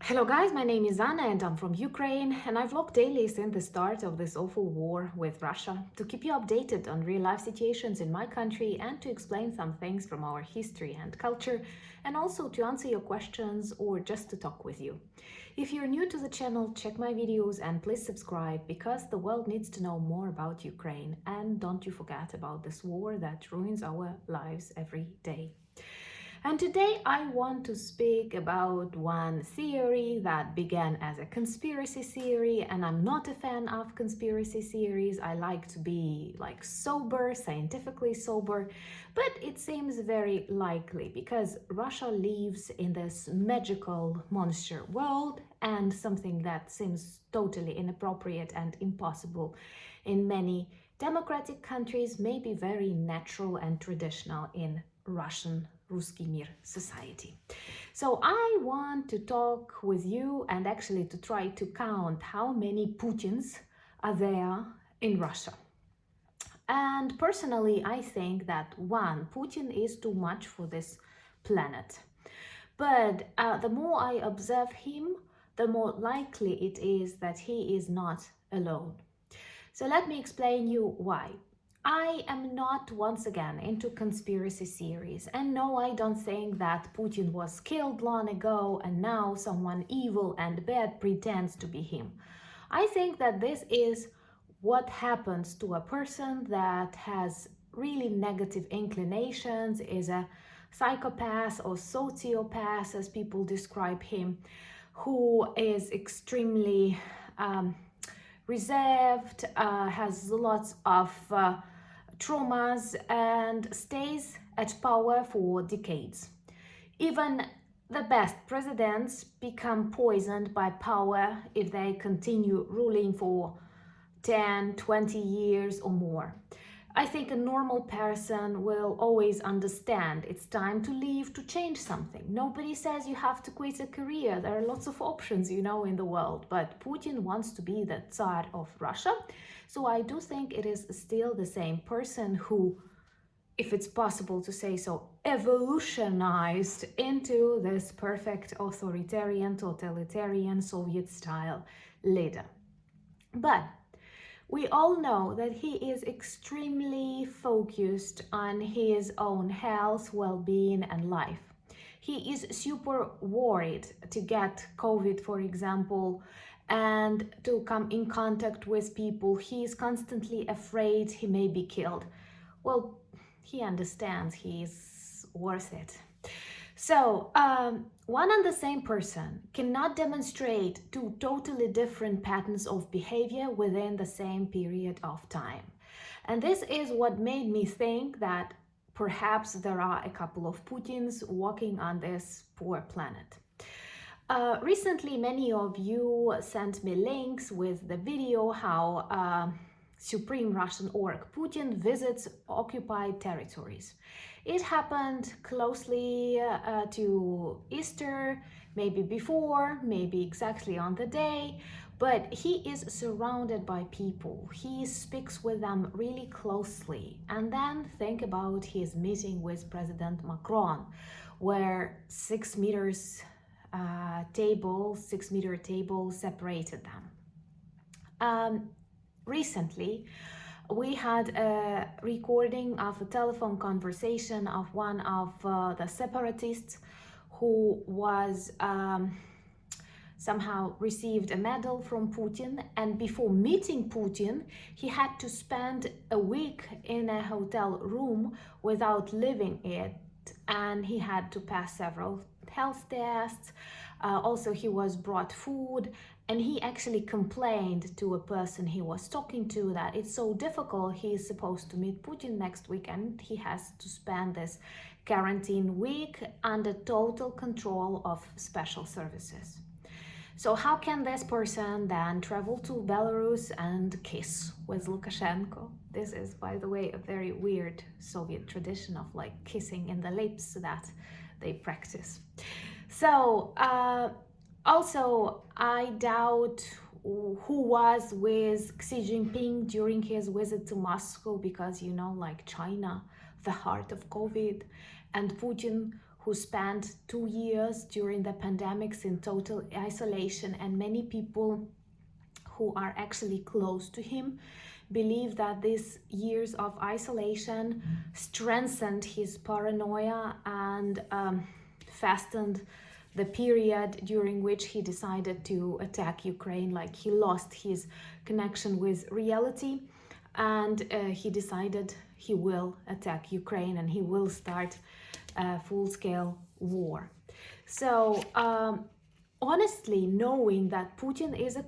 Hello guys, my name is Anna and I'm from Ukraine, and I vlog daily since the start of this awful war with Russia to keep you updated on real-life situations in my country and to explain some things from our history and culture, and also to answer your questions or just to talk with you. If you're new to the channel, check my videos and please subscribe because the world needs to know more about Ukraine, and don't you forget about this war that ruins our lives every day. And today I want to speak about one theory that began as a conspiracy theory, and I'm not a fan of conspiracy theories. I like to be sober, scientifically sober, but it seems very likely because Russia lives in this magical monster world, and something that seems totally inappropriate and impossible in many democratic countries may be very natural and traditional in Russian Ruski Mir society. So I want to talk with you and actually to try to count how many Putins are there in Russia. And personally, I think that one Putin is too much for this planet. But the more I observe him, the more likely it is that he is not alone. So let me explain you why. I am not once again into conspiracy theories, and no, I don't think that Putin was killed long ago and now someone evil and bad pretends to be him. I think that this is what happens to a person that has really negative inclinations, is a psychopath or sociopath as people describe him, who is extremely reserved, has lots of traumas and stays at power for decades. Even the best presidents become poisoned by power if they continue ruling for 10, 20 years or more. I think a normal person will always understand it's time to leave to change something. Nobody says you have to quit a career. There are lots of options, in the world. But Putin wants to be the Tsar of Russia. So I do think it is still the same person who, if it's possible to say so, evolutionized into this perfect authoritarian, totalitarian, Soviet-style leader. But we all know that he is extremely focused on his own health, well-being, and life. He is super worried to get COVID, for example, and to come in contact with people. He is constantly afraid he may be killed. Well, he understands he's worth it. So, one and the same person cannot demonstrate two totally different patterns of behavior within the same period of time. And this is what made me think that perhaps there are a couple of Putins walking on this poor planet. Recently, many of you sent me links with the video how Supreme Russian orc Putin visits occupied territories. It happened closely to Easter, maybe before, maybe exactly on the day, but he is surrounded by people. He speaks with them really closely. And then think about his meeting with President Macron, where 6 meter table separated them. Recently, we had a recording of a telephone conversation of one of the separatists who was somehow received a medal from Putin, and before meeting Putin, he had to spend a week in a hotel room without living it, and he had to pass several health tests. Also, he was brought food, and he actually complained to a person he was talking to that it's so difficult. He is supposed to meet Putin next week, and he has to spend this quarantine week under total control of special services. So how can this person then travel to Belarus and kiss with Lukashenko? This is, by the way, a very weird Soviet tradition of kissing in the lips that they practice. So also, I doubt who was with Xi Jinping during his visit to Moscow because, China, the heart of COVID, and Putin, who who spent 2 years during the pandemics in total isolation, and many people who are actually close to him believe that these years of isolation strengthened his paranoia and fastened the period during which he decided to attack Ukraine. Like, he lost his connection with reality, and he decided he will attack Ukraine and he will start a full-scale war. So honestly, knowing that Putin is a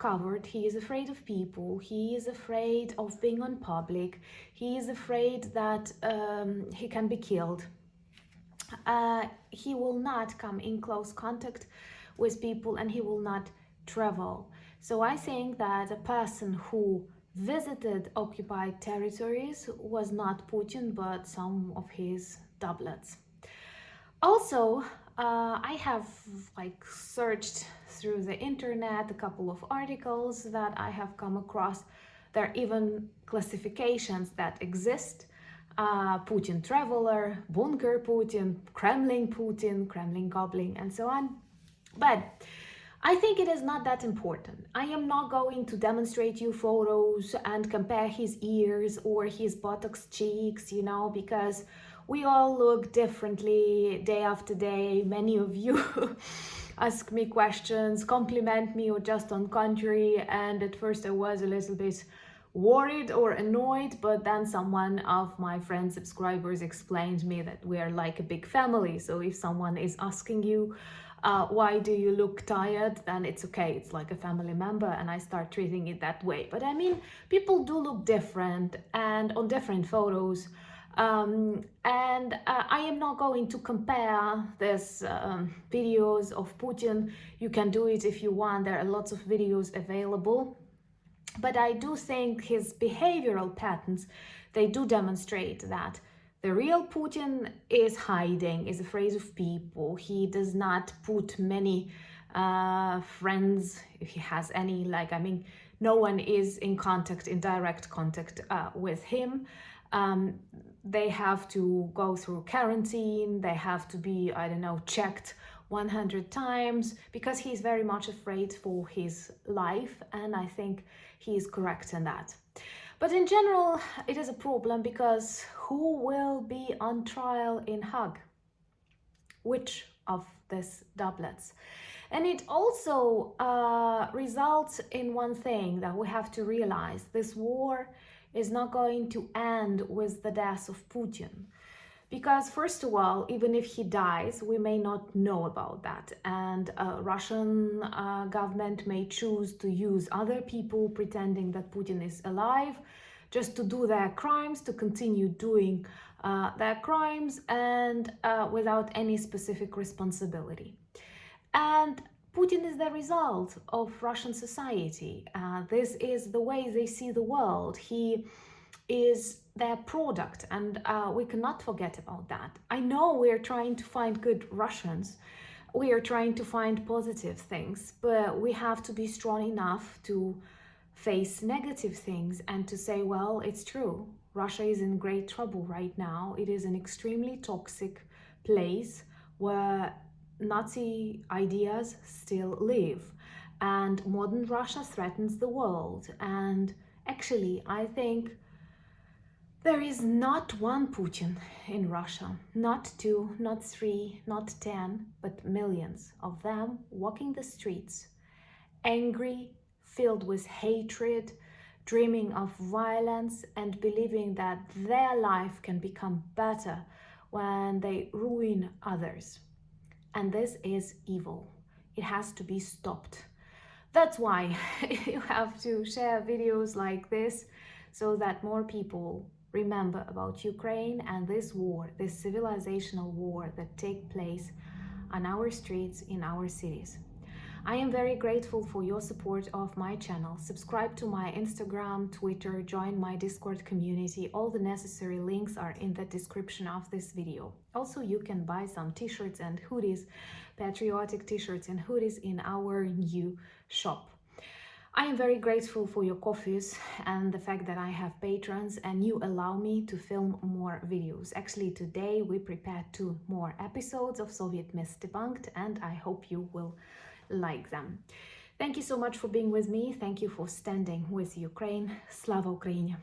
coward, he is afraid of people, he is afraid of being on public, he is afraid that he can be killed, he will not come in close contact with people and he will not travel. So I think that a person who visited occupied territories was not Putin, but some of his doublets. Also, I have searched through the internet a couple of articles that I have come across. There are even classifications that exist. Putin traveler, bunker Putin, Kremlin goblin, and so on. But I think it is not that important. I am not going to demonstrate you photos and compare his ears or his buttocks cheeks, because we all look differently day after day. Many of you ask me questions, compliment me, or just on contrary, and at first I was a little bit worried or annoyed, but then someone of my friends, subscribers, explained me that we are like a big family. So if someone is asking you why do you look tired, then it's okay, it's like a family member, and I start treating it that way. But I mean, people do look different and on different photos, and I am not going to compare this videos of Putin. You can do it if you want, there are lots of videos available. But I do think his behavioral patterns, they do demonstrate that the real Putin is hiding, is afraid of people. He does not put many friends, if he has any, no one is in direct contact with him. They have to go through quarantine, they have to be, checked 100 times, because he's very much afraid for his life, and I think he is correct in that. But in general, it is a problem, because who will be on trial in Hague? Which of these doublets? And it also results in one thing that we have to realize: this war is not going to end with the death of Putin. Because first of all, even if he dies, we may not know about that. And Russian government may choose to use other people pretending that Putin is alive, just to do their crimes, to continue doing their crimes, and without any specific responsibility. And Putin is the result of Russian society. This is the way they see the world. He is their product, and we cannot forget about that. I know we're trying to find good Russians, we are trying to find positive things, but we have to be strong enough to face negative things and to say, well, it's true, Russia is in great trouble right now. It is an extremely toxic place where Nazi ideas still live, and modern Russia threatens the world. And actually, I think there is not one Putin in Russia, not 2, not 3, not 10, but millions of them walking the streets, angry, filled with hatred, dreaming of violence, and believing that their life can become better when they ruin others. And this is evil. It has to be stopped. That's why you have to share videos like this, so that more people remember about Ukraine and this war, this civilizational war that takes place on our streets, in our cities. I am very grateful for your support of my channel. Subscribe to my Instagram, Twitter, join my Discord community. All the necessary links are in the description of this video. Also, you can buy some t-shirts and hoodies, patriotic t-shirts and hoodies in our new shop. I am very grateful for your coffees and the fact that I have patrons and you allow me to film more videos. Actually, today we prepared 2 more episodes of Soviet Myths Debunked, and I hope you will like them. Thank you so much for being with me. Thank you for standing with Ukraine. Slava Ukraini!